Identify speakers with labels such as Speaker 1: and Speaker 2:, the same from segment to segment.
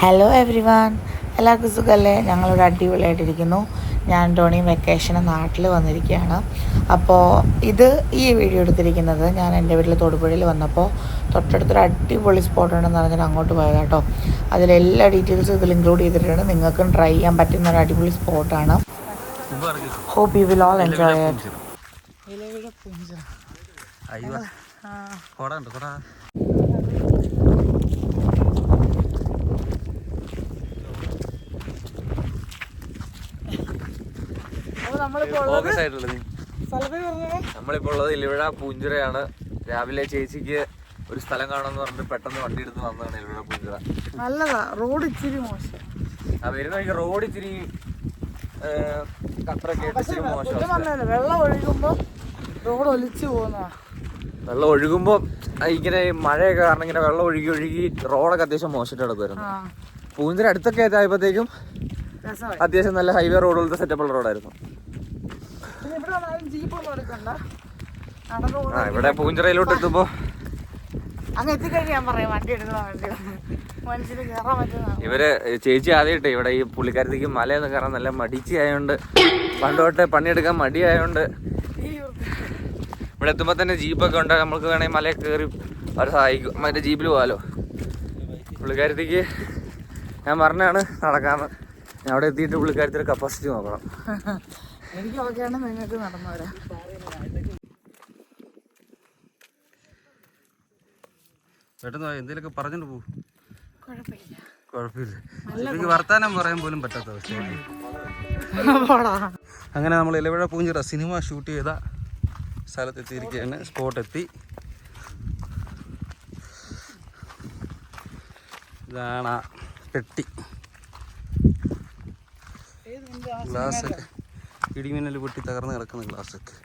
Speaker 1: Hello every one, എല്ലാവർക്കും സുഖമല്ലേ? ഞങ്ങളിവിടെ അടിപൊളിയായിട്ടിരിക്കുന്നു. ഞാൻ ടോണിയും വെക്കേഷന് നാട്ടിൽ വന്നിരിക്കുകയാണ്. അപ്പോൾ ഈ വീഡിയോ എടുത്തിരിക്കുന്നത് ഞാൻ എൻ്റെ വീട്ടിൽ തൊടുപുഴയിൽ വന്നപ്പോൾ തൊട്ടടുത്തൊരു അടിപൊളി സ്പോട്ട് ഉണ്ടെന്ന് പറഞ്ഞാൽ അങ്ങോട്ട് പോയത് കേട്ടോ. അതിലെല്ലാ ഡീറ്റെയിൽസും ഇതിൽ ഇൻക്ലൂഡ് ചെയ്തിട്ടുണ്ട്. നിങ്ങൾക്കും ട്രൈ ചെയ്യാൻ പറ്റുന്ന ഒരു അടിപൊളി സ്പോട്ടാണ്. Hope you will all enjoy it.
Speaker 2: നമ്മളിപ്പോ ഉള്ളത് ഇലവിഴ പൂഞ്ചിറയാണ്. രാവിലെ ചേച്ചിക്ക് ഒരു സ്ഥലം കാണുമെന്ന് പറഞ്ഞിട്ട് പെട്ടെന്ന് വണ്ടി എടുത്ത് വന്നതാണ് ഇലവിഴ പൂഞ്ചിറ.
Speaker 1: നല്ലതാ, റോഡ് ഇച്ചിരി മോശം.
Speaker 2: വരുന്ന വഴിക്ക് റോഡ് ഇച്ചിരി കട്ടറൊക്കെ ഇച്ചിരി മോശം.
Speaker 1: വെള്ളം ഒഴുകുമ്പോ റോഡ് ഒലിച്ചു പോകുന്ന,
Speaker 2: വെള്ളം ഒഴുകുമ്പോ ഇങ്ങനെ മഴയൊക്കെ കാരണം ഇങ്ങനെ വെള്ളം ഒഴുകി റോഡൊക്കെ അത്യാവശ്യം മോശമായിട്ട് കിടക്കുമായിരുന്നു. പൂഞ്ചിറ അടുത്തൊക്കെ ആയപ്പോഴത്തേക്കും അത്യാവശ്യം നല്ല ഹൈവേ റോഡുകളുടെ സെറ്റപ്പുള്ള റോഡായിരുന്നു. ഇവിടെ പൂഞ്ചിറയിലോട്ട് എത്തുമ്പോ ഇവര് ചേച്ചി ആദ്യമായിട്ട് ഇവിടെ ഈ പുള്ളിക്കാരത്തേക്ക് മലയൊന്നും കയറാൻ നല്ല മടിച്ചി ആയതുകൊണ്ട്, പണ്ടോട്ടെ പണിയെടുക്കാൻ മടിയായോണ്ട് ഇവിടെ എത്തുമ്പോ തന്നെ ജീപ്പൊക്കെ ഉണ്ട്. നമുക്ക് വേണമെങ്കിൽ മലയെ കയറി അവർ സഹായിക്കും. മറ്റേ ജീപ്പിൽ പോകാലോ. പുള്ളിക്കാരത്തേക്ക് ഞാൻ പറഞ്ഞാണ് നടക്കാന്ന്. ഞാൻ അവിടെ എത്തിയിട്ട് പുള്ളിക്കാരത്തിന്റെ കപ്പാസിറ്റി നോക്കണം.
Speaker 1: എനിക്ക് ഓക്കെയാണ്, നിങ്ങൾക്ക് നടന്നു വരാം.
Speaker 2: പെട്ടെന്ന് എന്തെങ്കിലുമൊക്കെ പറഞ്ഞിട്ട് പോകും, കുഴപ്പമില്ല. എനിക്ക് വർത്താനം പറയാൻ പോലും പറ്റാത്ത അവസ്ഥയാണ്. അങ്ങനെ നമ്മൾ ഇലവിഴ പൂഞ്ചിറ സിനിമ ഷൂട്ട് ചെയ്ത സ്ഥലത്തെത്തിയിരിക്കുകയാണ്. സ്പോട്ടെത്തി. ഇതാണ് പെട്ടി. ഗ്ലാസ്സൊക്കെ ഇടിമിന്നൽ പൊട്ടി തകർന്ന് കിടക്കുന്ന ഗ്ലാസ്സൊക്കെ.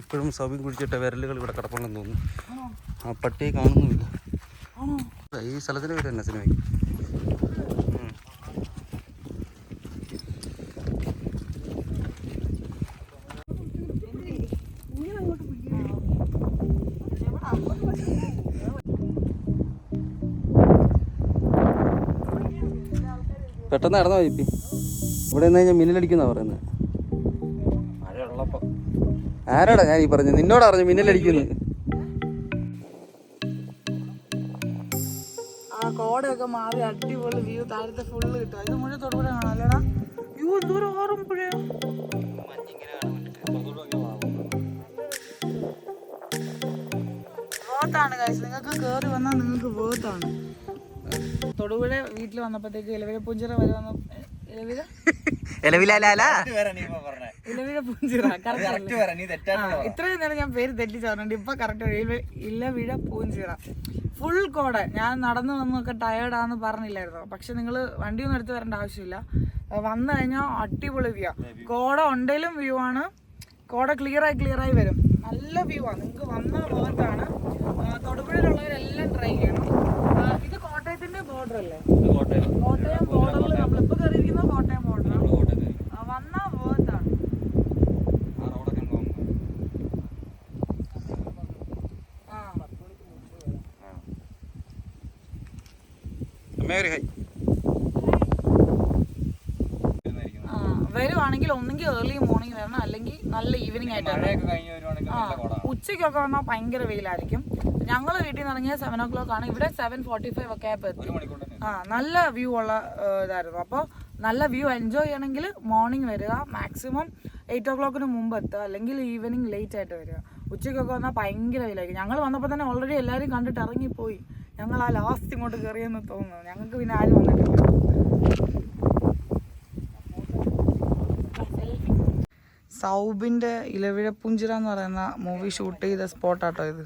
Speaker 2: ഇപ്പോഴും സൗമ്യം കുടിച്ചിട്ട വിരലുകൾ ഇവിടെ കിടപ്പുണ്ടെന്ന് തോന്നുന്നു. ആ പട്ടിയെ കാണുന്നുമില്ല. ഈ സ്ഥലത്തിൻ്റെ പേര് തന്നെ സിനിമയ്ക്ക്. പെട്ടെന്ന് നടന്നോ ചേപ്പി? ഇവിടെ നിന്ന് കഴിഞ്ഞാൽ മിന്നലടിക്കുന്ന പറയുന്നത്. മഴയുള്ളപ്പോ ആരാടാ ഞാൻ ഈ പറഞ്ഞു? നിന്നോട് പറഞ്ഞു മിന്നലടിക്കുന്നു.
Speaker 1: ആ കോടയൊക്കെ മാറി അടിപൊളി വ്യൂ. താഴത്തെ ഫുള്ള് കിട്ടും. ഇത് മുഴുവൻ തൊടുപുഴ കാണാല്ലേടാ. വ്യൂ എന്തോരം ഓറും പുഴയോ. വേർത്താണ് ഗൈസ്, നിങ്ങൾക്ക് കയറി വന്നാൽ നിങ്ങൾക്ക് വേർത്താണ്. തൊടുപുഴ വീട്ടിൽ വന്നപ്പോഴത്തേക്ക് ഇലവിഴ പൂഞ്ചിറ വരെ വന്ന ഇത്രയും നേരം ഞാൻ പേര് തെറ്റിച്ച് പറഞ്ഞിട്ട് ഇപ്പൊ കറക്റ്റ് ഇലവിഴ പൂഞ്ചിറ. ഫുൾ കോട. ഞാൻ നടന്നു വന്നൊക്കെ ടയേർഡാന്ന് പറഞ്ഞില്ലായിരുന്നു. പക്ഷെ നിങ്ങൾ വണ്ടിയൊന്നും എടുത്ത് വരേണ്ട ആവശ്യമില്ല. വന്നു കഴിഞ്ഞാൽ അടിപൊളി വ്യൂ. കോട ഉണ്ടെങ്കിലും വ്യൂ ആണ്. കോട ക്ലിയറായി വരും. നല്ല വ്യൂ ആണ്. നിങ്ങൾക്ക് വന്ന ഭാഗത്താണ്. തൊടുപുഴയിലുള്ളവരെല്ലാം ട്രൈ ചെയ്യണം. ഇത് കോട്ടയത്തിന്റെ ബോർഡർ അല്ലേ? കോട്ടയം ബോർഡറിൽ നമ്മളിപ്പോ കയറിയിരിക്കുന്നത് കോട്ടയം ബോർഡറാണ്. വന്ന ഭാഗത്താണ്. വരുവാണെങ്കിൽ ഒന്നെങ്കിൽ ഏർലി മോർണിംഗ് വരണം, അല്ലെങ്കിൽ നല്ല ഈവനിങ് ആയിട്ടാണ്. ഉച്ചയ്ക്കൊക്കെ വന്നാൽ ഭയങ്കര വെയിലായിരിക്കും. ഞങ്ങൾ വീട്ടിൽ നിന്ന് ഇറങ്ങിയ 7 o'clock ആണ്. ഇവിടെ 7:45 ഒക്കെ ആയപ്പോൾ എത്തി. നല്ല വ്യൂ ഉള്ള ഇതായിരുന്നു. അപ്പോൾ നല്ല വ്യൂ എൻജോയ് ചെയ്യണമെങ്കിൽ മോർണിംഗ് വരിക. മാക്സിമം 8 o'clock മുമ്പ് എത്തുക, അല്ലെങ്കിൽ ഈവനിങ് ലേറ്റ് ആയിട്ട് വരിക. ഉച്ചയ്ക്കൊക്കെ വന്നാൽ ഭയങ്കര വെയിലായിരിക്കും. ഞങ്ങൾ വന്നപ്പോൾ തന്നെ ഓൾറെഡി എല്ലാവരും കണ്ടിട്ട് ഇറങ്ങിപ്പോയി. ഞങ്ങൾ ആ ലാസ്റ്റ് ഇങ്ങോട്ട് കയറിയെന്ന് തോന്നുന്നു. ഞങ്ങൾക്ക് പിന്നെ ആരും വന്നിട്ടില്ല. സൗബിൻ്റെ ഇലവിഴ പൂഞ്ചിറ എന്ന് പറയുന്ന മൂവി ഷൂട്ട് ചെയ്ത സ്പോട്ടാട്ടോ ഇത്.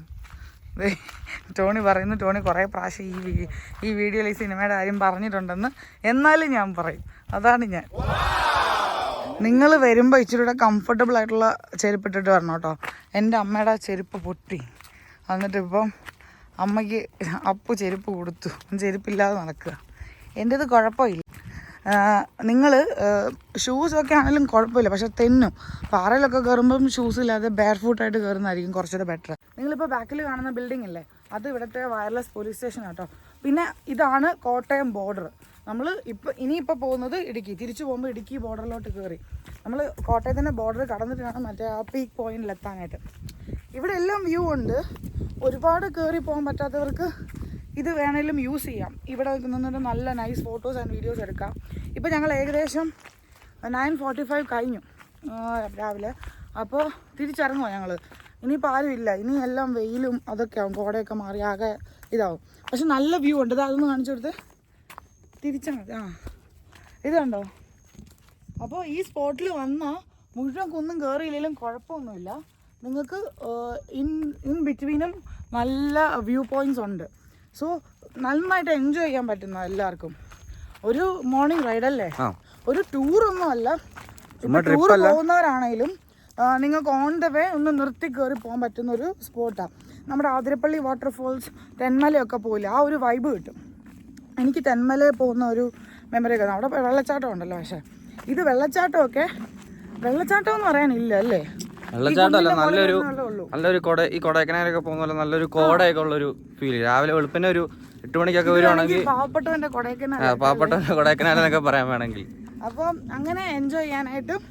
Speaker 1: ടോണി പറയുന്നു, ടോണി കുറേ പ്രാവശ്യം ഈ വീഡിയോയിൽ ഈ സിനിമയുടെ കാര്യം പറഞ്ഞിട്ടുണ്ടെന്ന്. എന്നാലും ഞാൻ പറയും, അതാണ് ഞാൻ. നിങ്ങൾ വരുമ്പോൾ ഇച്ചിരി കൂടെ കംഫർട്ടബിൾ ആയിട്ടുള്ള ചെരുപ്പിട്ടിട്ട് വരണം കേട്ടോ. എൻ്റെ അമ്മയുടെ ചെരുപ്പ് പൊട്ടി. എന്നിട്ട് ഇപ്പം അമ്മയ്ക്ക് അപ്പു ചെരുപ്പ് കൊടുത്തു. ചെരുപ്പില്ലാതെ നടക്കുക. എൻ്റേത് കുഴപ്പമില്ല. നിങ്ങൾ ഷൂസൊക്കെ ആണെങ്കിലും കുഴപ്പമില്ല, പക്ഷെ തെന്നും. പാറയിലൊക്കെ കയറുമ്പം ഷൂസ് ഇല്ലാതെ ബെയർ ഫൂട്ടായിട്ട് കയറുന്നതായിരിക്കും കുറച്ചുകൂടെ ബെറ്റർ. നിങ്ങളിപ്പോൾ ബാക്കിൽ കാണുന്ന ബിൽഡിംഗ് ഇല്ലേ, അത് ഇവിടുത്തെ വയർലെസ് പോലീസ് സ്റ്റേഷൻ കേട്ടോ. പിന്നെ ഇതാണ് കോട്ടയം ബോർഡർ. നമ്മൾ ഇനിയിപ്പോൾ പോകുന്നത് ഇടുക്കി, തിരിച്ചു പോകുമ്പോൾ ഇടുക്കി ബോർഡറിലോട്ട് കയറി നമ്മൾ കോട്ടയത്തിൻ്റെ ബോർഡർ കടന്നിട്ട് വേണം മറ്റേ ആ പീക്ക് പോയിന്റിലെത്താനായിട്ട്. ഇവിടെ എല്ലാം വ്യൂ ഉണ്ട്. ഒരുപാട് കയറി പോകാൻ പറ്റാത്തവർക്ക് ഇത് വേണേലും യൂസ് ചെയ്യാം. ഇവിടെ നിന്നിട്ട് നല്ല നൈസ് ഫോട്ടോസ് ആൻഡ് വീഡിയോസ് എടുക്കാം. ഇപ്പോൾ ഞങ്ങൾ ഏകദേശം 9:45 കഴിഞ്ഞു രാവിലെ. അപ്പോൾ തിരിച്ചിറങ്ങുമോ ഞങ്ങൾ. ഇനിയിപ്പോൾ ആരും ഇല്ല, ഇനി എല്ലാം വെയിലും അതൊക്കെ ആവും, കോടയൊക്കെ മാറി ആകെ ഇതാവും. പക്ഷെ നല്ല വ്യൂ ഉണ്ട്. അതൊന്ന് കാണിച്ചു കൊടുത്ത് തിരിച്ചാൽ മതി. ഇത് കണ്ടോ. അപ്പോൾ ഈ സ്പോട്ടിൽ വന്നാൽ മുഴുവൻ കുന്നും കയറിയില്ലെങ്കിലും കുഴപ്പമൊന്നുമില്ല. നിങ്ങൾക്ക് ഇൻ ബിറ്റ്വീനും നല്ല വ്യൂ പോയിൻറ്റ്സ് ഉണ്ട്. സോ നന്നായിട്ട് എൻജോയ് ചെയ്യാൻ പറ്റുന്ന എല്ലാവർക്കും ഒരു മോർണിംഗ് റൈഡല്ലേ, ഒരു ടൂറൊന്നും അല്ല. ടൂർ പോകുന്നവരാണെങ്കിലും നിങ്ങൾക്ക് ഓൺ ദ വേ ഒന്ന് നിർത്തി കയറി പോകാൻ പറ്റുന്ന ഒരു സ്പോട്ടാണ്. നമ്മുടെ ആതിരപ്പള്ളി വാട്ടർഫോൾസ്, തെന്മലയൊക്കെ പോയില്ല, ആ ഒരു വൈബ് കിട്ടും. എനിക്ക് തെന്മല പോകുന്ന ഒരു മെമ്മറി ഒക്കെ. അവിടെ വെള്ളച്ചാട്ടം ഉണ്ടല്ലോ. പക്ഷേ ഇത് വെള്ളച്ചാട്ടമൊക്കെ വെള്ളച്ചാട്ടം എന്ന് പറയാനില്ല അല്ലേ.
Speaker 2: വെള്ളച്ചാട്ടമല്ല, നല്ലൊരു കോട. ഈ കൊടൈക്കനാലൊക്കെ പോകുന്ന പോലെ നല്ലൊരു കോടയൊക്കെ ഉള്ളൊരു ഫീൽ. രാവിലെ വെളുപ്പിനെ ഒരു 8 മണിക്കൊക്കെ വരുവാണെങ്കിൽ
Speaker 1: പാവപ്പെട്ടവന്റെ
Speaker 2: കൊടൈക്കനാലെന്നൊക്കെ പറയാൻ വേണമെങ്കിൽ.
Speaker 1: അപ്പം അങ്ങനെ എൻജോയ് ചെയ്യാനായിട്ടും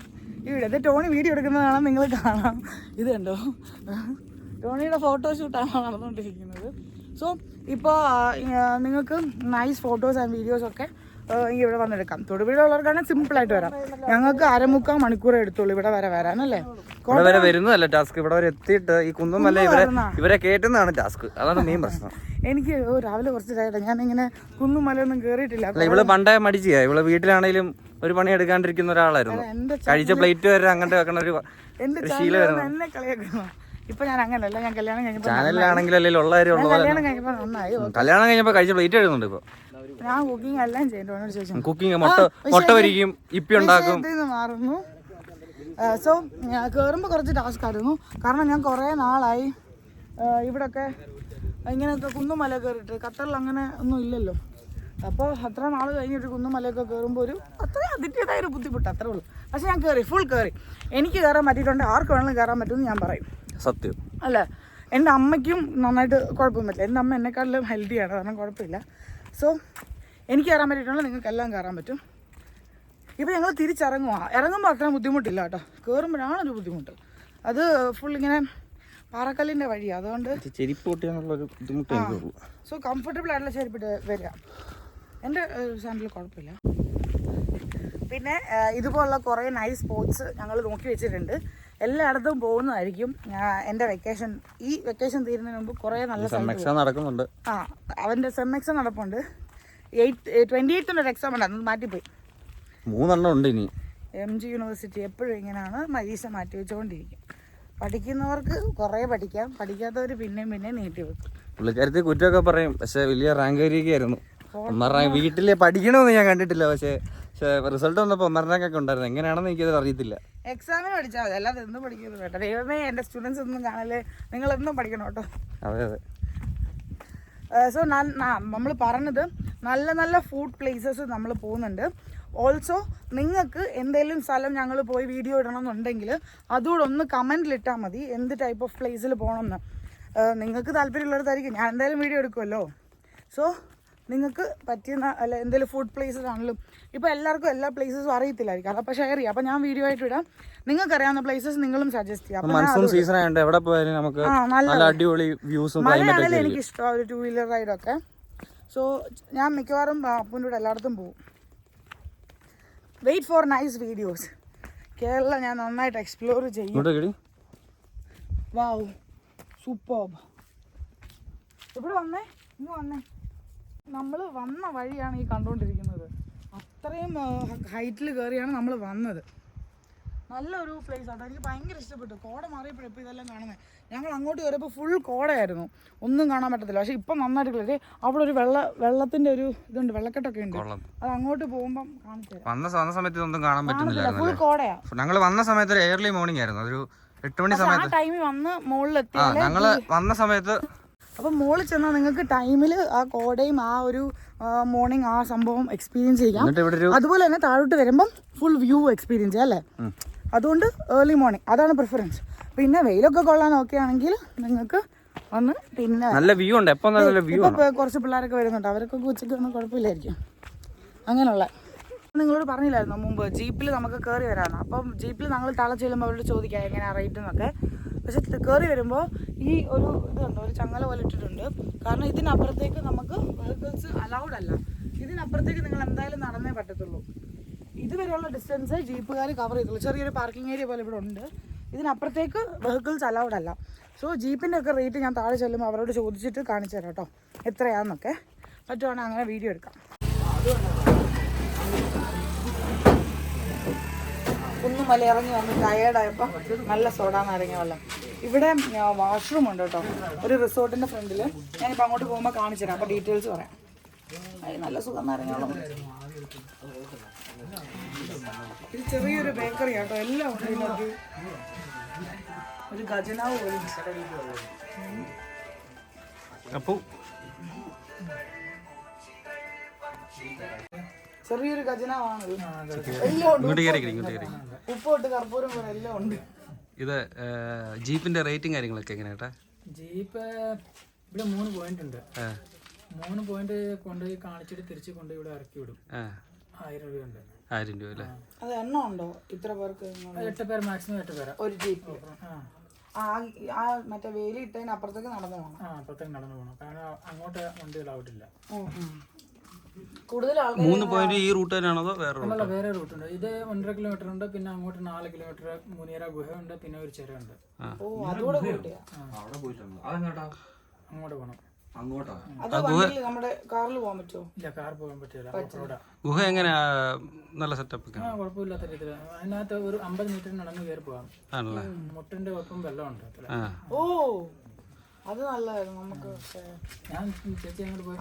Speaker 1: ഇവിടെ ടോണി വീഡിയോ എടുക്കുന്നതാണ് നിങ്ങൾ കാണാം. ഇത് കണ്ടോ, ടോണിയുടെ ഫോട്ടോഷൂട്ടാണ് നടന്നുകൊണ്ടിരിക്കുന്നത്. സോ ഇപ്പോൾ നിങ്ങൾക്ക് നൈസ് ഫോട്ടോസ് ആൻഡ് വീഡിയോസൊക്കെ ഇവിടെ വന്നെടുക്കാം. തൊടുപുഴയുള്ളവർക്കാണെങ്കിൽ സിമ്പിളായിട്ട് വരാം. ഞങ്ങൾക്ക് 1/4 മണിക്കൂറേ എടുത്തുള്ളൂ ഇവിടെ വരെ വരാനല്ലേ.
Speaker 2: ഇവിടെ വരെ വരുന്നതല്ല ടാസ്ക്, ഇവിടെ വരെ എത്തിയിട്ട് ഈ കുന്നുമല്ല ഇവരെ കയറ്റുന്നതാണ് ടാസ്ക്. അതാണ് മെയിൻ പ്രശ്നം.
Speaker 1: എനിക്ക് രാവിലെ കുറച്ച് ടൈം, ഞാനിങ്ങനെ കുന്നും മലയൊന്നും കയറിയിട്ടില്ല.
Speaker 2: ഇവള് പണ്ടേ മടിച്ചാ. ഇവള് വീട്ടിലാണെങ്കിലും ഒരു പണി എടുക്കാണ്ടിരിക്കുന്ന ഒരാളായിരുന്നു. കഴിച്ച പ്ലേറ്റ് വരെ അങ്ങോട്ട് വെക്കണ ഒരു ശീലമായിരുന്നു.
Speaker 1: എന്നെ കളിയാക്കുന്നു. ഇപ്പൊ ഞാൻ അങ്ങനല്ല, ഞാൻ കല്യാണം കഴിഞ്ഞപ്പോൾ
Speaker 2: ചാനലിലാണെങ്കിലും ഉള്ള കാര്യം
Speaker 1: കല്യാണം കഴിഞ്ഞപ്പോൾ നന്നായി.
Speaker 2: കല്യാണം കഴിഞ്ഞപ്പോൾ കഴിച്ച പ്ലേറ്റ് എഴുതുന്നുണ്ട്. ഇപ്പൊ
Speaker 1: ഞാൻ കുക്കിംഗ് എല്ലാം ചെയ്യുന്നുണ്ട്.
Speaker 2: കുക്കിംഗ് മുട്ട പൊരിക്കും, ഇപ്പി ഉണ്ടാക്കും,
Speaker 1: മാറുന്നു. സോ കയറുമ്പോൾ കുറച്ച് ടാസ്ക് ആയിരുന്നു. കാരണം ഞാൻ കുറേ നാളായി ഇവിടെയൊക്കെ ഇങ്ങനെയൊക്കെ കുന്നുമല കയറിയിട്ട്. ഖത്തറിൽ അങ്ങനെ ഒന്നും ഇല്ലല്ലോ. അപ്പോൾ അത്ര നാൾ കഴിഞ്ഞിട്ട് കുന്നുമലയൊക്കെ കയറുമ്പോൾ ഒരു അത്ര അതിൻ്റേതായൊരു ബുദ്ധിമുട്ട്, അത്രേ ഉള്ളൂ. പക്ഷെ ഞാൻ കയറി, ഫുൾ കയറി. എനിക്ക് കയറാൻ പറ്റിയിട്ടുണ്ട്, ആർക്ക് വേണമെങ്കിലും കയറാൻ പറ്റുമെന്ന് ഞാൻ പറയും.
Speaker 2: സത്യം
Speaker 1: അല്ലേ. എൻ്റെ അമ്മയ്ക്കും നന്നായിട്ട് കുഴപ്പമൊന്നും പറ്റില്ല. എൻ്റെ അമ്മ എന്നെക്കാട്ടിലും ഹെൽത്തിയാണ്, കാരണം കുഴപ്പമില്ല. സോ എനിക്ക് കയറാൻ പറ്റിയിട്ടുണ്ടെങ്കിൽ നിങ്ങൾക്ക് എല്ലാം കയറാൻ പറ്റും. ഇപ്പോൾ ഞങ്ങൾ ഇറങ്ങുമ്പോൾ അത്ര ബുദ്ധിമുട്ടില്ല കേട്ടോ. കയറുമ്പോഴാണൊരു ബുദ്ധിമുട്ട്. അത് ഫുൾ ഇങ്ങനെ പാറക്കല്ലിൻ്റെ വഴിയാണ്, അതുകൊണ്ട്
Speaker 2: ചെരുപ്പ് പൊട്ടിയാനുള്ളൊരു ബുദ്ധിമുട്ട്.
Speaker 1: സോ കംഫർട്ടബിൾ ആയിട്ടുള്ള ചെരുപ്പിട്ട് വരിക. എൻ്റെ സാൻഡിൽ കുഴപ്പമില്ല. പിന്നെ ഇതുപോലുള്ള കുറേ നൈസ് സ്പോട്സ് ഞങ്ങൾ നോക്കി വെച്ചിട്ടുണ്ട്. എല്ലായിടത്തും പോകുന്നതായിരിക്കും. എൻ്റെ ഈ വെക്കേഷൻ തീരുന്നതിന് മുമ്പ് കുറേ നല്ല
Speaker 2: നടക്കുന്നുണ്ട്.
Speaker 1: അവൻ്റെ സെം എക്സാം നടപ്പുണ്ട്. 28 ഒരു എക്സാം ഉണ്ട്, അന്ന് മാറ്റിപ്പോയി.
Speaker 2: 3 ഉണ്ട് ഇനി.
Speaker 1: MG യൂണിവേഴ്സിറ്റി എപ്പോഴും ഇങ്ങനെയാണ്, പരീക്ഷ മാറ്റി വെച്ചുകൊണ്ടിരിക്കും. പഠിക്കുന്നവർക്ക് കുറേ പഠിക്കാം, പഠിക്കാത്തവർ പിന്നെയും നീട്ടി വെക്കും.
Speaker 2: പുള്ളിക്കാരത്തെ കുറ്റമൊക്കെ പറയും, പക്ഷെ വലിയ റാങ്ക് ആയിരിക്കുമായിരുന്നു. വീട്ടില് പഠിക്കണമെന്ന് ഞാൻ കണ്ടിട്ടില്ല. പക്ഷെ റിസൾട്ട് വന്നപ്പോൾ 1 റാങ്കൊക്കെ ഉണ്ടായിരുന്നു. എങ്ങനെയാണെന്ന് എനിക്കത് അറിയത്തില്ല.
Speaker 1: എക്സാമിന് പഠിച്ചാൽ മതി, അല്ലാതെ എന്നും പഠിക്കുന്നത് കേട്ടോ. ദൈവമേ, എൻ്റെ സ്റ്റുഡൻസ് ഒന്നും കാണല്ലേ, നിങ്ങളെന്നും പഠിക്കണം കേട്ടോ.
Speaker 2: അതെ അതെ.
Speaker 1: സോ നമ്മൾ പറഞ്ഞത് നല്ല ഫുഡ് പ്ലേസസ് നമ്മൾ പോകുന്നുണ്ട്. ഓൾസോ നിങ്ങൾക്ക് എന്തെങ്കിലും സ്ഥലം ഞങ്ങൾ പോയി വീഡിയോ ഇടണമെന്നുണ്ടെങ്കിൽ അതുകൂടെ ഒന്ന് കമൻറ്റിലിട്ടാൽ മതി, എന്ത് ടൈപ്പ് ഓഫ് പ്ലേസിൽ പോകണമെന്ന്. നിങ്ങൾക്ക് താല്പര്യമുള്ളിടത്തായിരിക്കും ഞാൻ എന്തായാലും വീഡിയോ എടുക്കുമല്ലോ. സോ നിങ്ങൾക്ക് പറ്റുന്ന അല്ല എന്തെങ്കിലും ഫുഡ് പ്ലേസസ് ആണെങ്കിലും. ഇപ്പോൾ എല്ലാവർക്കും എല്ലാ പ്ലേസസും അറിയത്തില്ലായിരിക്കും, അതപ്പോൾ ഷെയർ ചെയ്യാം. അപ്പോൾ ഞാൻ വീഡിയോ ആയിട്ട് ഇടാം. നിങ്ങൾക്ക് അറിയാവുന്ന പ്ലേസസ് നിങ്ങളും സജസ്റ്റ് ചെയ്യാം.
Speaker 2: മൺസൂൺ സീസൺ ആയതുകൊണ്ട് എവിടെ പോയാലും നമുക്ക് നല്ല അടിപൊളി വ്യൂസും
Speaker 1: മഴയാണെങ്കിലും എനിക്ക് ഇഷ്ടമാണ് ഒരു 2 വീലർ റൈഡൊക്കെ. സോ ഞാൻ മിക്കവാറും അപ്പൂൻ്റെ കൂടെ എല്ലായിടത്തും പോകും. Wait for nice videos. Kerala ഞാൻ നന്നായിട്ട് എക്സ്പ്ലോർ ചെയ്യും. Wow, superb. ഇവിടെ വന്നേ, ഇങ്ങ് വന്നേ. നമ്മൾ വന്ന വഴിയാണ് ഈ കണ്ടുകൊണ്ടിരിക്കുന്നത്. അത്രയും ഹൈറ്റിൽ കയറിയാണ് നമ്മൾ വന്നത്. നല്ലൊരു പ്ലേസ് ആട്ടോ, എനിക്ക് ഭയങ്കര ഇഷ്ടപ്പെട്ടു. കോട മാറിയപ്പോഴും ഇപ്പോൾ ഇതെല്ലാം കാണുന്നത്. ഞങ്ങൾ അങ്ങോട്ട് കയറിയപ്പോൾ ഫുൾ കോടയായിരുന്നു, ഒന്നും കാണാൻ പറ്റത്തില്ല. പക്ഷേ ഇപ്പം നന്നായിട്ട് ക്ലിയർ. അവിടെ ഒരു വെള്ളത്തിൻ്റെ ഒരു ഇതുണ്ട്, വെള്ളക്കെട്ടൊക്കെ ഉണ്ട്. അത് അങ്ങോട്ട് പോകുമ്പം കാണിച്ചു.
Speaker 2: വന്ന സമയത്ത് ഒന്നും കാണാൻ പറ്റുന്നില്ല,
Speaker 1: ഫുൾ കോടയാ.
Speaker 2: ഞങ്ങൾ വന്ന സമയത്ത് ഒരു ഏർലി മോർണിംഗ് ആയിരുന്നു, ഒരു 8 മണി സമയത്ത്.
Speaker 1: ആ ടൈമിൽ വന്ന് മുകളിലെത്തി.
Speaker 2: ഞങ്ങള് വന്ന സമയത്ത്
Speaker 1: അപ്പം മുകളിൽ ചെന്നാൽ നിങ്ങൾക്ക് ടൈമിൽ ആ കോടയും ആ ഒരു മോർണിംഗ് ആ സംഭവം എക്സ്പീരിയൻസ് ചെയ്യാം. അതുപോലെ തന്നെ താഴോട്ട് വരുമ്പം ഫുൾ വ്യൂ എക്സ്പീരിയൻസ് ചെയ്യാം അല്ലേ. അതുകൊണ്ട് ഏർലി മോർണിംഗ് അതാണ് പ്രിഫറൻസ്. പിന്നെ വെയിലൊക്കെ കൊള്ളാൻ ഓക്കെ ആണെങ്കിൽ നിങ്ങൾക്ക് വന്ന് പിന്നെ
Speaker 2: നല്ല വ്യൂ ഉണ്ട്. എപ്പോൾ നല്ല വ്യൂ ആണ്.
Speaker 1: ഇപ്പോൾ കുറച്ച് പിള്ളേരൊക്കെ വരുന്നുണ്ട്, അവരൊക്കെ ഉച്ചയ്ക്ക് ഒന്നും കുഴപ്പമില്ലായിരിക്കും. അങ്ങനെയുള്ള നിങ്ങളോട് പറഞ്ഞില്ലായിരുന്നു മുമ്പ് ജീപ്പിൽ നമുക്ക് കയറി വരാമെന്ന്. അപ്പം ജീപ്പിൽ ഞങ്ങൾ താഴെ ചെല്ലുമ്പോൾ അവരോട് ചോദിക്കാം എങ്ങനെയാണ് റേറ്റ് എന്നൊക്കെ. പക്ഷെ കയറി വരുമ്പോൾ ഈ ഒരു ഇതുണ്ട്, ഒരു ചങ്ങല പോലെ ഇട്ടിട്ടുണ്ട്. കാരണം ഇതിനപ്പുറത്തേക്ക് നമുക്ക് വെഹിക്കിൾസ് അലൗഡ് അല്ല. ഇതിനപ്പുറത്തേക്ക് നിങ്ങൾ എന്തായാലും നടന്നേ പറ്റത്തുള്ളൂ. ഇതുവരെയുള്ള ഡിസ്റ്റൻസ് ജീപ്പുകാർ കവർ ചെയ്തുള്ളൂ. ചെറിയൊരു പാർക്കിംഗ് ഏരിയ പോലെ ഇവിടെ ഉണ്ട്. ഇതിനപ്പുറത്തേക്ക് വെഹിക്കിൾസ് അലൗഡ് അല്ല. സോ ജീപ്പിൻ്റെ ഒക്കെ റേറ്റ് ഞാൻ താഴെ ചെല്ലുമ്പോൾ അവരോട് ചോദിച്ചിട്ട് കാണിച്ചു തരാം കേട്ടോ, എത്രയാണെന്നൊക്കെ. പറ്റുവാണെങ്കിൽ അങ്ങനെ വീഡിയോ എടുക്കാം. കുന്നുമല ഇറങ്ങി വന്ന് ടയേർഡായപ്പോൾ നല്ല സോഡാ നാരങ്ങ വെള്ളം. ഇവിടെ വാഷ്റൂം ഉണ്ട് കേട്ടോ, ഒരു റിസോർട്ടിൻ്റെ ഫ്രണ്ടിൽ. ഞാനിപ്പോൾ അങ്ങോട്ട് പോകുമ്പോൾ കാണിച്ചു തരാം, അപ്പോൾ ഡീറ്റെയിൽസ് പറയാം. നല്ല സുഖം നാരങ്ങ വെള്ളം. ഇത് ചെറിയൊരു ബേക്കറി ആട്ടോ, എല്ലാം ഉണ്ട് ഇതിനകത്ത്. ഒരു ഖജനാവ് പോലും.
Speaker 2: അപ്പോൾ
Speaker 1: ചെറിയൊരു ഖജനാവാണ്. എല്ലാം ഉണ്ട്. ഉപ്പോട്ട് കർപ്പൂരം പോലെ എല്ലാം ഉണ്ട്.
Speaker 3: ഇത് ജീപ്പിന്റെ റേറ്റും കാര്യങ്ങളൊക്കെ എങ്ങനെയാ?
Speaker 4: ജീപ്പ് ഇവിടെ 3 പോയിന്റ് ഉണ്ട്. 3 പോയിന്റ് കൊണ്ടുപോയി കാണിച്ചിട്ട് തിരിച്ച് കൊണ്ടുപോയി ഇവിടെ ഇറക്കി വിടും. 1000 രൂപയുണ്ട്.
Speaker 3: 1000 രൂപ അല്ലേ?
Speaker 1: അത് എണ്ണം ഉണ്ടോ ഇത്ര പേർക്ക്?
Speaker 4: 8 പേർ, മാക്സിമം 8 പേരാ
Speaker 1: ഒരു ജീപ്പ്. മറ്റേ വേലി ഇട്ടതിന് അപ്പുറത്തേക്ക് നടന്നു പോകണം.
Speaker 4: അപ്പുറത്തേക്ക് നടന്നു പോകണം, കാരണം അങ്ങോട്ട് വണ്ടികൾ ഔട്ടില്ല.
Speaker 1: കൂടുതൽ
Speaker 3: 3 പോയിന്റ് ഈ റൂട്ട് തന്നെയാണോ അതോ വേറെ
Speaker 4: അല്ല, വേറെ റൂട്ടുണ്ട്. ഇത് 1.5 കിലോമീറ്റർ ഉണ്ട്, പിന്നെ അങ്ങോട്ട് 4 കിലോമീറ്റർ മുനിയറ ഗുഹയുണ്ട്, പിന്നെ ഒരു ചെറുണ്ട്.
Speaker 1: അതുകൂടെ കൂട്ടിയാ
Speaker 4: അങ്ങോട്ട് പോകണം.
Speaker 1: അത് വണ്ടിയിൽ നമ്മുടെ കാറിൽ പോകാൻ പറ്റുമോ?
Speaker 4: ഇല്ല, കാർ പോകാൻ പറ്റില്ല.
Speaker 3: ഗുഹ എങ്ങനെയാ? നല്ല സെറ്റപ്പ് ഒക്കെ
Speaker 4: കുഴപ്പമില്ലാത്ത രീതിയിൽ. അതിനകത്ത് ഒരു 50 മീറ്റർ നടന്ന് കയറി പോകാം.
Speaker 3: ആണല്ലേ?
Speaker 4: മുട്ടിന്റെ ഒപ്പം വെള്ളമുണ്ട്.
Speaker 1: ഓ, അത് നല്ലതായിരുന്നു നമുക്ക്.
Speaker 4: ഞാൻ ചേച്ചി അങ്ങോട്ട് പോയി.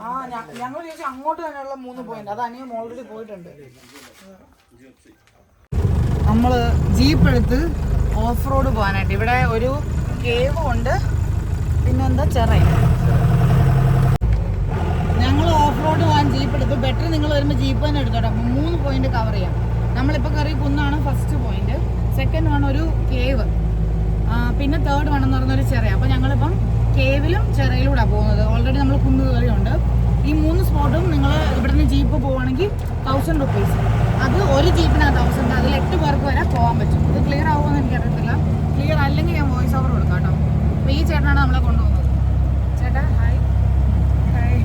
Speaker 1: ഞങ്ങൾ ചേച്ചി അങ്ങോട്ട് തന്നെയുള്ള 3 പോയിന്റ്. അത് അനിയും ഓൾറെഡി പോയിട്ടുണ്ട്. നമ്മള് ജീപ്പ് എടുത്ത് ഓഫ് റോഡ് പോകാനായിട്ട്. ഇവിടെ ഒരു കേവും ഉണ്ട്, പിന്നെന്താ ചെറിയ. ഞങ്ങൾ ഓഫ് റോഡ് പോകാൻ ജീപ്പ് എടുത്തു. ബെറ്റർ നിങ്ങൾ വരുമ്പോൾ ജീപ്പ് തന്നെ എടുത്തോട്ടെ. 3 പോയിന്റ് കവർ ചെയ്യാം. നമ്മളിപ്പോൾ കയറി കുന്നാണ് ഫസ്റ്റ് പോയിന്റ്. സെക്കൻഡ് വൺ ഒരു കേവ്, പിന്നെ തേർഡ് വൺ എന്ന് പറഞ്ഞൊരു ചെറിയ. അപ്പോൾ ഞങ്ങളിപ്പം കേവിലും ചെറിയിലൂടെയാണ് പോകുന്നത്. ഓൾറെഡി നമ്മൾ കുന്ന് കയറിയുണ്ട്. ഈ 3 സ്പോട്ടും നിങ്ങൾ ഇവിടുന്ന് ജീപ്പ് പോവുകയാണെങ്കിൽ 1000 റുപ്പീസ്. അത് ഒരു ജീപ്പിനകത്ത് 1000. അതിൽ 8 പേർക്ക് വരെ പോകാൻ പറ്റും. ഇത് ക്ലിയർ ആവുമെന്ന് എനിക്കറിയത്തില്ല. ക്ലിയർ അല്ലെങ്കിൽ ഞാൻ വോയിസ് ഓവർ കൊടുക്കാം കേട്ടോ. അപ്പോൾ ഈ ചേട്ടനാണ് നമ്മളെ കൊണ്ടുപോകുന്നത്. ചേട്ടാ ഹായ്. ഹായ്.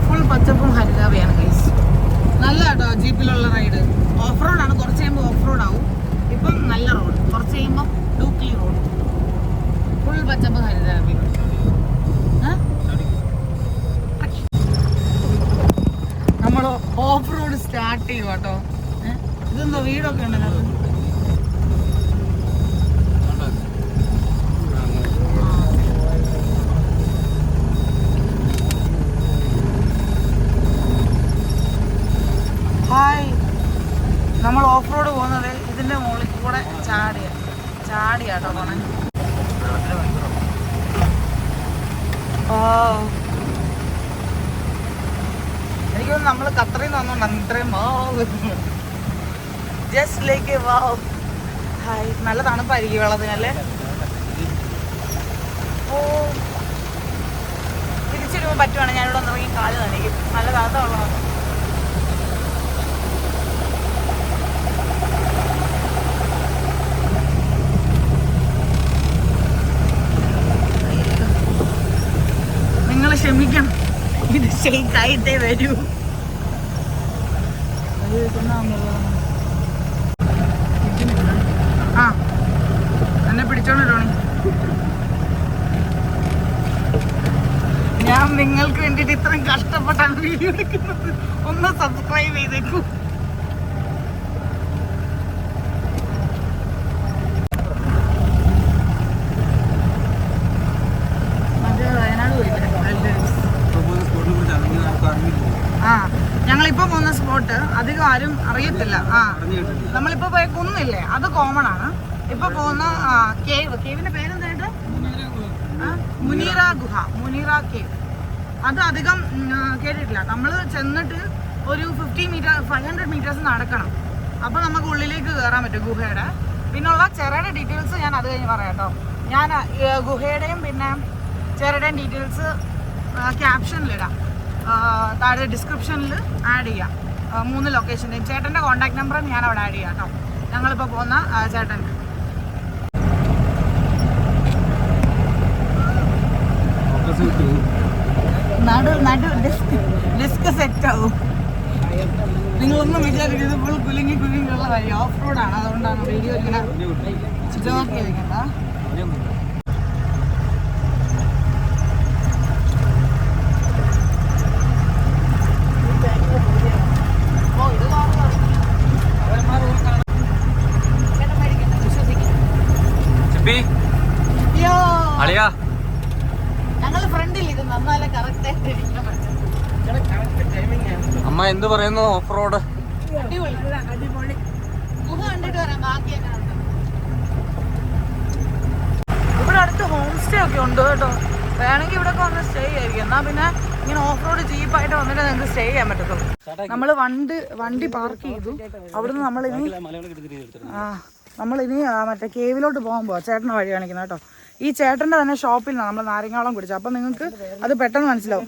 Speaker 1: ഫുൾ പച്ചപ്പും ഹരിതാവയാണ് ഗൈസ്. നല്ല കേട്ടോ ജീപ്പിലുള്ള റൈഡ്. ഓഫ് റോഡാണ്. കുറച്ച് കഴിയുമ്പോൾ ഓഫ് റോഡ് ആവും. ഇപ്പം നല്ല റോഡ്, കുറച്ച് കഴിയുമ്പോൾ ഡൂക്ലി റോഡ്. ഫുൾ പച്ചപ്പ് ഹരിതാവി. നമ്മൾ ഓഫ് റോഡ് സ്റ്റാർട്ട് ചെയ്യും കേട്ടോ. ഇതെന്തോ വീടൊക്കെ ഉണ്ട്. ഹായ്. നമ്മൾ ഓഫ് റോഡ് പോകുന്നത് ഇതിന്റെ മുകളിൽ കൂടെ ചാടിയാട്ടോ പോണേ. എനിക്കൊന്നും നമ്മൾ ഖത്തറിൽ നിന്ന് വന്നോണ്ടാണ് ഇത്രയും ജസ്റ്റ് ലൈക്ക് വാവ്. ഹായ്. നല്ല തണുപ്പായിരിക്കും വെള്ളത്തിനല്ലേ. ഓ, തിരിച്ചിടുമ്പോൾ പറ്റുവാണെങ്കിൽ ഞാനിവിടെ ഒന്നിറങ്ങി കാല് നനയ്ക്കും. നല്ല താത്ത വെള്ളമാണ്. നിങ്ങൾ ക്ഷമിക്കണം, ഇത് ഷെയ്ക്കായിട്ടേ വരൂ. ആ, എന്നെ പിടിച്ചോണ്ട് ടോണി. ഞാൻ നിങ്ങൾക്ക് വേണ്ടിയിട്ട് ഇത്രയും കഷ്ടപ്പെട്ടാണ് വീഡിയോ എടുക്കുന്നത്. ഒന്ന് സബ്സ്ക്രൈബ് ചെയ്തേക്കൂ. ഞങ്ങളിപ്പോ പോകുന്ന സ്പോട്ട് അധികം ആരും അറിയത്തില്ല. നമ്മളിപ്പോ പോയ കുന്നില്ലേ, അത് കോമൺ ആണ്. ഇപ്പൊ പോകുന്ന കേവിന്റെ പേരെന്തായിട്ട്? മുനീറ ഗുഹ, മുനീറ കേവ്. അത് അധികം കേട്ടിട്ടില്ല. നമ്മൾ ചെന്നിട്ട് ഒരു 500 മീറ്റേഴ്സ് നടക്കണം. അപ്പോൾ നമുക്ക് ഉള്ളിലേക്ക് കയറാൻ പറ്റും ഗുഹയുടെ. പിന്നുള്ള ചെറിയ ഡീറ്റെയിൽസ് ഞാൻ അത് കഴിഞ്ഞ് പറയാം കേട്ടോ. ഞാൻ ഗുഹയുടെയും പിന്നെ ചേട്ടൻ ഡീറ്റെയിൽസ് ക്യാപ്ഷനിലിടാം, താഴെ ഡിസ്ക്രിപ്ഷനിൽ ആഡ് ചെയ്യാം. 3 ലൊക്കേഷൻ്റെയും ചേട്ടൻ്റെ കോൺടാക്ട് നമ്പർ ഞാൻ അവിടെ ആഡ് ചെയ്യാം കേട്ടോ. ഞങ്ങളിപ്പോൾ പോകുന്ന ചേട്ടൻ നടു ഡിസ്ക് സെറ്റ് ആവും. നിങ്ങളൊന്നും വിചാരിക്കുന്നത് ഫുൾ കുലുങ്ങിയുള്ള വഴി ഓഫ് റോഡാണ്, അതുകൊണ്ടാണ് വീഡിയോ ഇങ്ങനെ ജോക്കി ഇരിക്കണ്ട. ഞങ്ങള് ഫ്രണ്ടിൽ ഇരുന്ന് എന്നാലേ കറക്റ്റ് ആയിട്ട് ഇരിക്കാൻ പറ്റും.
Speaker 2: അമ്മ എന്ത് പറയുന്നു? ഓഫ് റോഡ്
Speaker 1: അടിപൊളി. ഗുഹ കണ്ടിട്ട് വരാം ബാക്കിയൊക്കെ. ഇവിടെ അടുത്ത് ഹോം സ്റ്റേ ഒക്കെ ഉണ്ട് കേട്ടോ. വേണമെങ്കിൽ ഇവിടെ വന്ന് സ്റ്റേ ആയിരിക്കും. എന്നാൽ പിന്നെ ഇങ്ങനെ ഓഫ് റോഡ് ജീപ്പായിട്ട് വന്നിട്ട് നിങ്ങൾക്ക് സ്റ്റേ ചെയ്യാൻ പറ്റത്തുള്ളൂ. നമ്മൾ വണ്ടി പാർക്ക് ചെയ്തു. അവിടുന്ന് നമ്മളിനി മറ്റേ കേവിലോട്ട് പോകാൻ പോവാം. ചേട്ടൻ്റെ വഴി കാണിക്കുന്നത് കേട്ടോ. ഈ ചേട്ടൻ്റെ തന്നെ ഷോപ്പിൽ നിന്നാണ് നമ്മൾ നാരങ്ങാവളം കുടിച്ചത്. അപ്പം നിങ്ങൾക്ക് അത് പെട്ടെന്ന് മനസ്സിലാവും.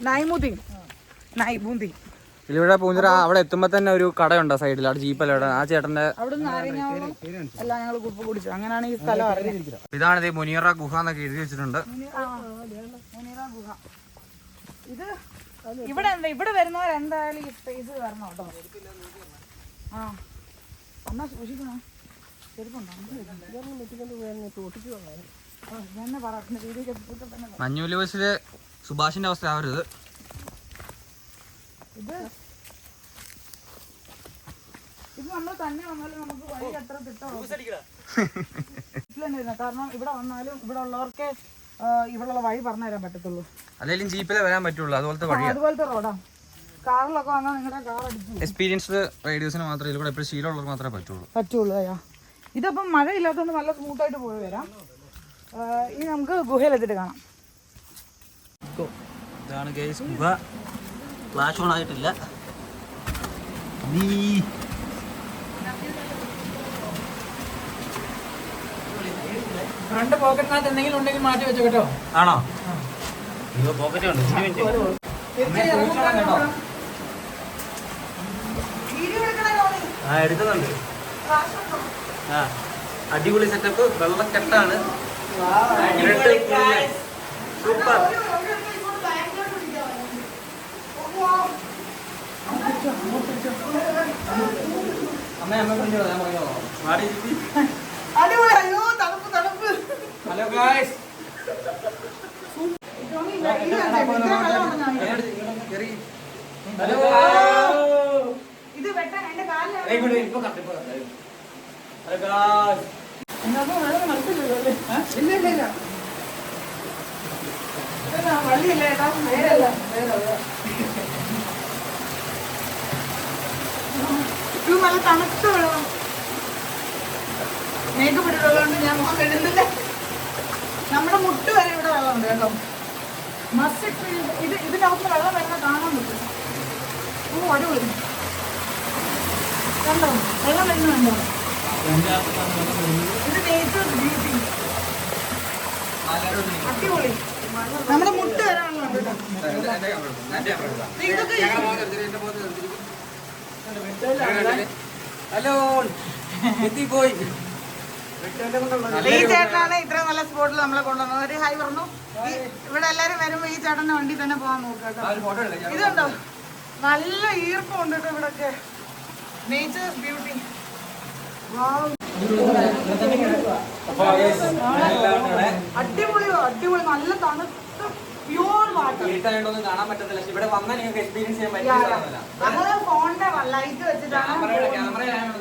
Speaker 1: നൈമുദ്ദീൻ
Speaker 2: ഇവിടെ പൂഞ്ചിറ അവിടെ എത്തുമ്പോ തന്നെ ഒരു കടയുണ്ടോ സൈഡിൽ, അവിടെ ജീപ്പല്ല ആ ചേട്ടന്റെ.
Speaker 1: അവിടെ നാരങ്ങാവളം എല്ലാം ഞങ്ങൾ കുപ്പ് കുടിച്ചു. അങ്ങനെയാണ് ഈ സ്ഥലം അറിയുന്നത്.
Speaker 2: ഇതാണ് മുനിയറ ഗുഹ എന്നൊക്കെ എഴുതി വെച്ചിട്ടുണ്ട്.
Speaker 1: ഇത് ഇവിടെ വരുന്നവർ എന്തായാലും ഈ സ്പേസ് വരണം കേട്ടോ. എന്നാ സൂക്ഷിക്കണോ?
Speaker 2: മഞ്ഞൂല് ബസ്സില് സുഭാഷിന്റെ അവസ്ഥ ആവരുത്.
Speaker 1: ഇത് നമ്മൾ തന്നെ വന്നാലും നമുക്ക് വഴി അത്ര തിട്ടം. കാരണം ഇവിടെ വന്നാലും ഇവിടെ ഉള്ളവർക്ക് ഇവിടെയുള്ള വഴി പറഞ്ഞു തരാൻ പറ്റത്തുള്ളൂ.
Speaker 2: അല്ലെങ്കിൽ ജീപ്പിലെ വരാൻ പറ്റുള്ളൂ. അതുപോലത്തെ
Speaker 1: റോഡാ. കാറിലൊക്കെ വന്നാൽ നിങ്ങളുടെ കാർ അടിച്ചു.
Speaker 2: എക്സ്പീരിയൻസ്ഡ് റൈഡേഴ്സിന് മാത്രമേ ഇതിലൂടെ എപ്പോഴും ശീലമുള്ളവർക്ക് മാത്രമേ
Speaker 1: പറ്റുള്ളൂ. ഇതപ്പം മഴയില്ലാത്തതുകൊണ്ട് നല്ല സ്മൂത്തായിട്ട് പോയി വരാം. ഇനി നമുക്ക് ഗുഹയിലെത്തിട്ട് കാണാം.
Speaker 3: ഇതാണ് ഗൈസ് ഗുഹ. ഫ്ലാഷ് ഓൺ ആയിട്ടില്ല.
Speaker 4: ഫ്രണ്ട് പോക്കറ്റിനകത്ത് എന്തെങ്കിലും ഉണ്ടെങ്കിൽ മാറ്റി വെച്ചോ കേട്ടോ.
Speaker 3: ആണോ? പോക്കറ്റ് ഉണ്ട്. എടുക്കുന്നുണ്ട്. അടിപൊളി സെറ്റപ്പ്. വെള്ളക്കെട്ടാണ്. സൂപ്പർ.
Speaker 4: Hello guys.
Speaker 1: ഇത് വെട്ടാൻ എന്റെ കാലിലാണ്. ഇല്ല വള്ളിയില്ല ഏട്ടാ. നേരല്ല നല്ല തണുത്ത വെള്ളം. മേക്കപ്പ് ഇട്ടുള്ളതുകൊണ്ട് ഞാൻ മുഖം കഴുകുന്നില്ല. നമ്മുടെ മുട്ട് വരെ ഇവിടെ വെള്ളമുണ്ട് കേട്ടോ. Must experience. ഇതിനകത്ത് വെള്ളം വരുന്ന കാണാൻ പറ്റും. അടിപൊളി. കണ്ടോ വെള്ളം വരുന്നുണ്ടോ? ഇത് നേച്ചർ ബ്യൂട്ടി. അടിപൊളി. നമ്മുടെ മുട്ട് വരെ വെള്ളമുണ്ട് കേട്ടോ.
Speaker 3: ഹലോ എത്തിപ്പോയി.
Speaker 1: ഈ ചേട്ടനാണ് ഇത്രയും നല്ല സ്പോട്ടിൽ നമ്മളെ കൊണ്ടുവന്നത്. ഒരു ഹായ് പറഞ്ഞു. ഇവിടെ എല്ലാരും വരുമ്പോ ഈ ചേട്ടന്റെ വണ്ടി തന്നെ പോകാൻ നോക്കാം. ഇതുണ്ടോ നല്ല ഈർപ്പമുണ്ട് കേട്ടോ ഇവിടൊക്കെ. Nature beauty. അടിപൊളി നല്ല തണുത്ത പ്യൂർ വാട്ടർ.
Speaker 2: കാണാൻ പറ്റത്തില്ല. ഇവിടെ വന്നാൽ നിങ്ങൾക്ക് എക്സ്പീരിയൻസ് ചെയ്യാൻ പറ്റില്ല.
Speaker 1: അത് ഫോണിന്റെ ലൈറ്റ് വെച്ചിട്ടാണ്.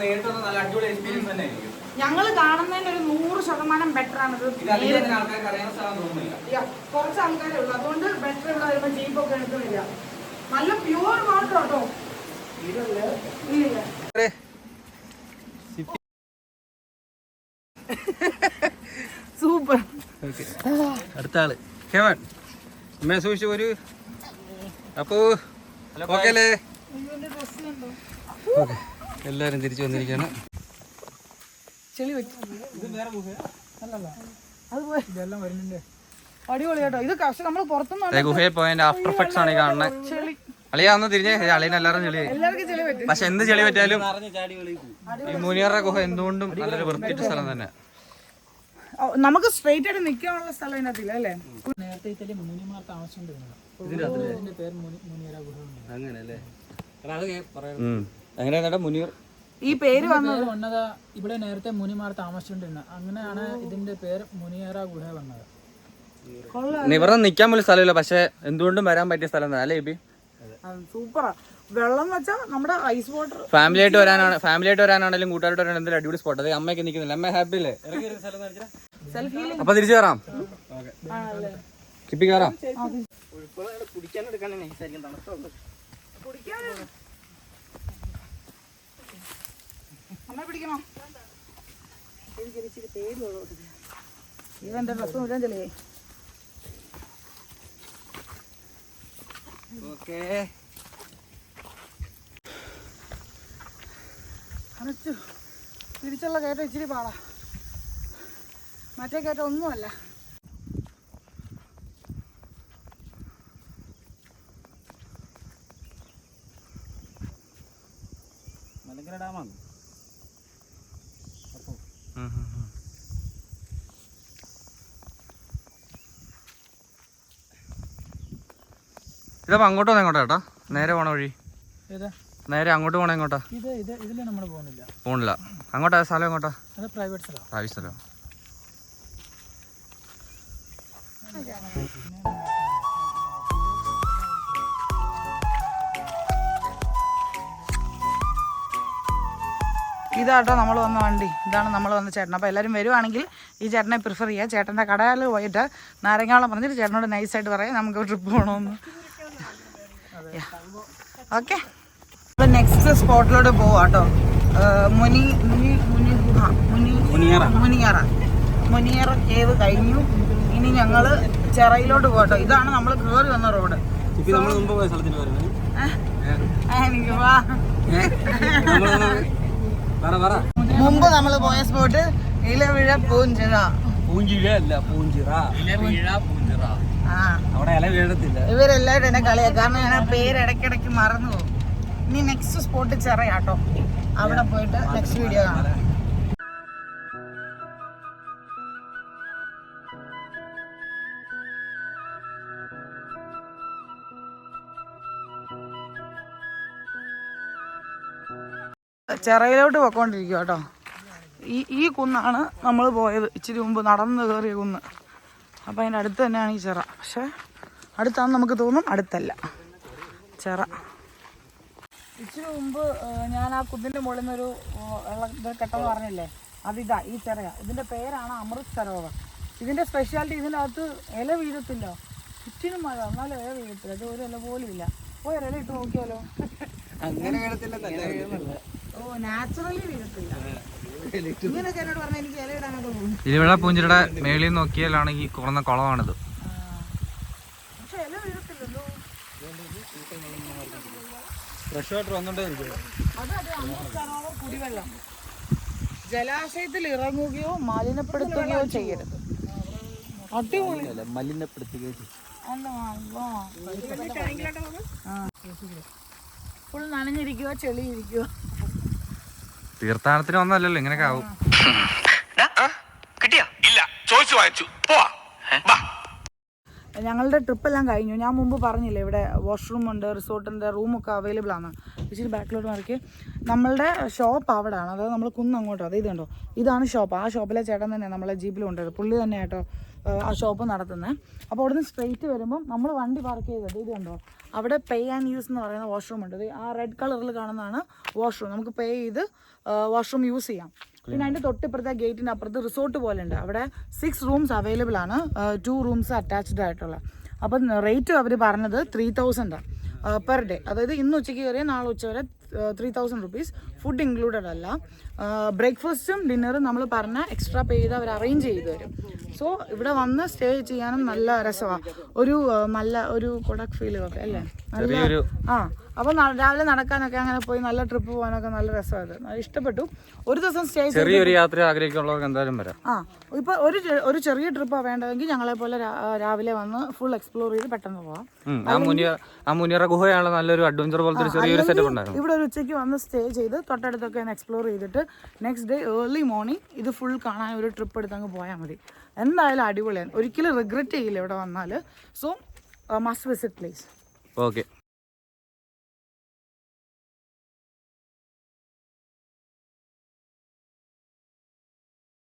Speaker 2: നേരിട്ട് നല്ല അടിപൊളി എക്സ്പീരിയൻസ് തന്നെ ആയിരിക്കും.
Speaker 1: ഞങ്ങൾ കാണുന്നതിന്റെ ഒരു 100% ബെറ്റർ ആണ്. കുറച്ച് ആൾക്കാരേ ഉള്ളൂ, അതുകൊണ്ട് ബെറ്റർ. ഇവിടെ വരുമ്പോ ജീപ്പൊക്കെ എടുക്കുന്നില്ല. നല്ല പ്യൂർ വാട്ടർ കേട്ടോ. സൂപ്പർ.
Speaker 3: അടുത്ത ആള് ഹേവൻ. അമ്മയെ സൂക്ഷിച്ചു ഒരു. അപ്പോ ഓക്കെ അല്ലേ? ഓക്കെ, എല്ലാരും തിരിച്ചു വന്നിരിക്കുകയാണ്.
Speaker 1: ചെളി വെച്ചു. അത് പോയി
Speaker 4: ഇതെല്ലാം വരുന്നുണ്ട്.
Speaker 1: അടിപൊളി കേട്ടോ. ഇത് പക്ഷെ നമ്മൾ പുറത്തുനിന്ന്
Speaker 2: ഗുഹയിൽ പോയതിന്റെ ആഫ്റ്റർ എഫക്ട്സ് ആണ് ഈ കാണുന്നത്.
Speaker 1: ചെളി
Speaker 2: അളിയാന്ന് തിരിഞ്ഞേ അളിയന് എല്ലാവരും ചെളി.
Speaker 1: എല്ലാവർക്കും ചെളി പറ്റും.
Speaker 2: പക്ഷെ എന്ത് ചെളി പറ്റിയാലും ഈ മുനിയറ ഗുഹ എന്തുകൊണ്ടും നല്ലൊരു വൃത്തിയിട്ട സ്ഥലം തന്നെ.
Speaker 1: നമുക്ക് സ്ട്രെയിറ്റ് ആയിട്ട് നിൽക്കാനുള്ള സ്ഥലം ഇതിനകത്തില്ല അല്ലേ?
Speaker 4: നേരത്തെ ഇതിൽ മുനിമാർ താമസിച്ചുകൊണ്ടിരുന്നത്. ഇതിന്റെ പേര് മുനിയറ ഗുഹ.
Speaker 3: അങ്ങനെയല്ലേ?
Speaker 2: എങ്ങനെയാ മുനീർ
Speaker 1: ഈ പേര് വന്നത്?
Speaker 4: വന്നത് ഇവിടെ നേരത്തെ മുനിമാർ താമസിച്ചുകൊണ്ടിരുന്നത്. അങ്ങനെയാണ് ഇതിന്റെ പേര് മുനിയറ ഗുഹ വന്നത്.
Speaker 2: ഇവിടെ നിക്കാൻ പോലും സ്ഥലമില്ല, പക്ഷെ എന്തുകൊണ്ടും വരാൻ പറ്റിയ സ്ഥലം തന്നെ അല്ലേ ഇപ്പി?
Speaker 1: സൂപ്പറാ. വെള്ളം എന്ന് വെച്ചാൽ നമ്മുടെ ഐസ് വാട്ടർ.
Speaker 2: ഫാമിലി ആയിട്ട് വരാനാണെങ്കിലും കൂട്ടുകാരായിട്ട് വരാൻ എന്തെങ്കിലും അടിപൊളി സ്പോട്ട്. അത് അമ്മയൊക്കെ നിൽക്കുന്നില്ല, അമ്മ ഹാപ്പി അല്ലേ?
Speaker 1: സെൽഫ് ഹീലിംഗ്
Speaker 2: അപ്പൊ തിരിച്ചു കയറാം, കിപ്പി കയറാം.
Speaker 1: അമ്മ പിടിക്കണോ? ഇവന്റെ ഡ്രസ്സും ഇല്ലാൻ ചെളിയേ. അനച്ചു തിരിച്ചുള്ള കയറ്റം ഇച്ചിരി പാടാ, മറ്റേ കയറ്റം ഒന്നുമല്ല.
Speaker 4: മലങ്കര ഡാമാണ്.
Speaker 2: ഇതപ്പോ അങ്ങോട്ടോ എങ്ങോട്ടാ ചേട്ടാ? നേരെ പോണ വഴി
Speaker 4: ഏതാ?
Speaker 2: നേരെ അങ്ങോട്ട് പോണ എങ്ങോട്ടാ?
Speaker 4: ഇതില് നമ്മൾ പോകുന്നില്ല.
Speaker 2: പോണില്ല. അങ്ങോട്ടാ സ്ഥലം? എങ്ങോട്ടാ?
Speaker 4: അത് പ്രൈവറ്റ് സ്ഥലം.
Speaker 2: പ്രാവശ്യ സ്ഥലം.
Speaker 1: ഇതാട്ടോ നമ്മൾ വന്ന വണ്ടി. ഇതാണ് നമ്മൾ വന്ന ചേട്ടൻ. അപ്പോൾ എല്ലാവരും വരുവാണെങ്കിൽ ഈ ചേട്ടനെ പ്രിഫർ ചെയ്യുക. ചേട്ടൻ്റെ കടയിൽ പോയിട്ട് നാരങ്ങാവളം പറഞ്ഞിട്ട് ചേട്ടനോട് നൈസായിട്ട് പറയാം നമുക്ക് ട്രിപ്പ് പോകണമെന്ന്. ഓക്കെ, അപ്പോൾ നെക്സ്റ്റ് സ്പോട്ടിലോട്ട് പോവാം കേട്ടോ. മുനിയറ കേവ് കഴിഞ്ഞു. ഇനി ഞങ്ങൾ ചെറയിലോട്ട് പോകട്ടോ. ഇതാണ് നമ്മൾ കയറി വന്ന റോഡ്. എനിക്ക് വാ. മുമ്പ് നമ്മൾ പോയ സ്പോട്ട് ഇലവിഴ പൂഞ്ചിറ. ഇവരെല്ലാവരും എന്നെ കളിയാ, കാരണം ഞാൻ പേര് ഇടയ്ക്കിടയ്ക്ക് മറന്നു പോകും. ഇനി നെക്സ്റ്റ് സ്പോട്ട് ചെറയാട്ടോ. അവിടെ പോയിട്ട് നെക്സ്റ്റ് വീഡിയോ കാണാം. ചെറയിലോട്ട് പോയിക്കൊണ്ടിരിക്കുക കേട്ടോ. ഈ കുന്നാണ് നമ്മൾ പോയത് ഇച്ചിരി മുമ്പ് നടന്ന് കയറിയ കുന്ന്. അപ്പോൾ അതിൻ്റെ അടുത്ത് തന്നെയാണ് ഈ ചിറ. പക്ഷേ അടുത്താണെന്ന് നമുക്ക് തോന്നും, അടുത്തല്ല ചിറ. ഇച്ചിരി മുമ്പ് ഞാൻ ആ കുന്നിൻ്റെ മുകളിൽ നിന്നൊരു കെട്ടെന്ന് പറഞ്ഞില്ലേ, അതിതാ ഈ ചിറയാ. ഇതിൻ്റെ പേരാണ് അമൃത് സരോവർ. ഇതിൻ്റെ സ്പെഷ്യാലിറ്റി ഇതിനകത്ത് ഇല വീഴത്തില്ല. ചുറ്റിനും മഴ, എന്നാലും ഇല വീഴത്തില്ല. ഇത് ഒരു ഇല പോലും ഇല്ല. പോയി ഇല ഇട്ട് നോക്കിയാലോ?
Speaker 3: അങ്ങനെ വീഴത്തില്ല.
Speaker 1: ഓ, നാച്ചുറലി വീഴത്തില്ല. ഇങ്ങനെയൊക്കെ എന്നോട് പറഞ്ഞാൽ എനിക്ക് ഇല ഇടാനൊക്കെ പോകും.
Speaker 2: ഇരുവിഴ പൂഞ്ചിറയുടെ മേളിൽ നോക്കിയാലാണെങ്കിൽ കുറഞ്ഞ കുളമാണിത്.
Speaker 1: പക്ഷെ ഇല വീഴത്തില്ലല്ലോ.
Speaker 3: ഫ്രഷ് വാട്ടർ വന്നോണ്ടേ
Speaker 1: അതെ, അമൃത് സരോവർ കുടിവെള്ളം. ജലാശയത്തിൽ ഇറങ്ങുകയോ മലിനപ്പെടുത്തുകയോ ചെയ്യരുത്. അടിപൊളി.
Speaker 3: മലിനപ്പെടുത്തുകയോ
Speaker 1: ഫുൾ നനഞ്ഞിരിക്കുക, ചെളിയിരിക്കുക.
Speaker 2: തീർത്ഥാടനത്തിന് വന്നല്ലോ, ഇങ്ങനെയൊക്കെ ആവും.
Speaker 1: ഞങ്ങളുടെ ട്രിപ്പെല്ലാം കഴിഞ്ഞു. ഞാൻ മുമ്പ് പറഞ്ഞില്ലേ ഇവിടെ വാഷ്റൂം ഉണ്ട്, റിസോർട്ടിൻ്റെ റൂമൊക്കെ അവൈലബിൾ ആണ്. ഇച്ചിരി ബാക്കിലോട്ട് മാറിക്ക്. നമ്മളുടെ ഷോപ്പ് അവിടെയാണ്, അതായത് നമ്മൾ കുന്ന് അങ്ങോട്ടോ. അത് ഇതുണ്ടോ, ഇതാണ് ഷോപ്പ്. ആ ഷോപ്പിലെ ചേട്ടൻ തന്നെ നമ്മളെ ജീപ്പിൽ കൊണ്ടുവരും. പുള്ളി തന്നെ കേട്ടോ ആ ഷോപ്പ് നടത്തുന്നത്. അപ്പോൾ അവിടെ നിന്ന് സ്ട്രെയിറ്റ് വരുമ്പം നമ്മൾ വണ്ടി പാർക്ക് ചെയ്തത് ഇത് കണ്ടോ, അവിടെ പേ ആൻഡ് യൂസ് എന്ന് പറയുന്ന വാഷ്റൂം ഉണ്ട്. ആ റെഡ് കളറിൽ കാണുന്നതാണ് വാഷ്റൂം. നമുക്ക് പേ ചെയ്ത് വാഷ്റൂം യൂസ് ചെയ്യാം. പിന്നെ അതിൻ്റെ തൊട്ടിപ്പുറത്തെ ഗേറ്റിൻ്റെ അപ്പുറത്ത് റിസോർട്ട് പോലെ ഉണ്ട്. അവിടെ 6 റൂംസ് അവൈലബിൾ ആണ്, 2 റൂംസ് അറ്റാച്ച്ഡ് ആയിട്ടുള്ള. അപ്പം റേറ്റ് അവർ പറഞ്ഞത് 3000 പെർ ഡേ. അതായത് ഇന്ന് ഉച്ചയ്ക്ക് കയറിയ നാളെ ഉച്ച വരെ 3000 റുപ്പീസ്. ഫുഡ് ഇൻക്ലൂഡഡ് അല്ല. ബ്രേക്ക്ഫാസ്റ്റും ഡിന്നറും നമ്മൾ പറഞ്ഞ എക്സ്ട്രാ പേ ചെയ്ത് അവർ അറേഞ്ച് ചെയ്ത് തരും. സോ ഇവിടെ വന്ന് സ്റ്റേ ചെയ്യാനും നല്ല രസമാണ്. ഒരു നല്ല ഒരു കൊടക് ഫീൽ ഒക്കെ അല്ലേ, നല്ല അപ്പോൾ രാവിലെ നടക്കാനൊക്കെ അങ്ങനെ പോയി നല്ല ട്രിപ്പ് പോകാനൊക്കെ നല്ല രസമായിരുന്നു, ഇഷ്ടപ്പെട്ടു. ഒരു ദിവസം സ്റ്റേ
Speaker 2: ചെറിയൊരു യാത്ര ആഗ്രഹിക്കുള്ളവർക്ക് എന്തായാലും വരാം.
Speaker 1: ഇപ്പോൾ ഒരു ചെറിയ ട്രിപ്പാണ് വേണ്ടതെങ്കിൽ ഞങ്ങളെ പോലെ രാവിലെ വന്ന് ഫുൾ എക്സ്പ്ലോർ ചെയ്ത് പെട്ടെന്ന് പോവാം.
Speaker 2: ആ മുനിയറ ഗുഹയാണ് നല്ലൊരു അഡ്വഞ്ചർ പോലത്തെ ഒരു ചെറിയൊരു സെറ്റപ്പ് ഉണ്ടായിരുന്നു.
Speaker 1: ഇവിടെ ഒരു ഉച്ചയ്ക്ക് വന്ന് സ്റ്റേ ചെയ്ത് തൊട്ടടുത്തൊക്കെ ഒന്ന് എക്സ്പ്ലോർ ചെയ്തിട്ട് നെക്സ്റ്റ് ഡേ ഏർലി മോർണിംഗ് ഇത് ഫുൾ കാണാൻ ഒരു ട്രിപ്പ് എടുത്ത് അങ്ങ് പോയാൽ മതി. എന്തായാലും അടിപൊളിയാണ്, ഒരിക്കലും റിഗ്രറ്റ് ചെയ്യില്ല ഇവിടെ വന്നാൽ. So must visit place.
Speaker 2: Okay.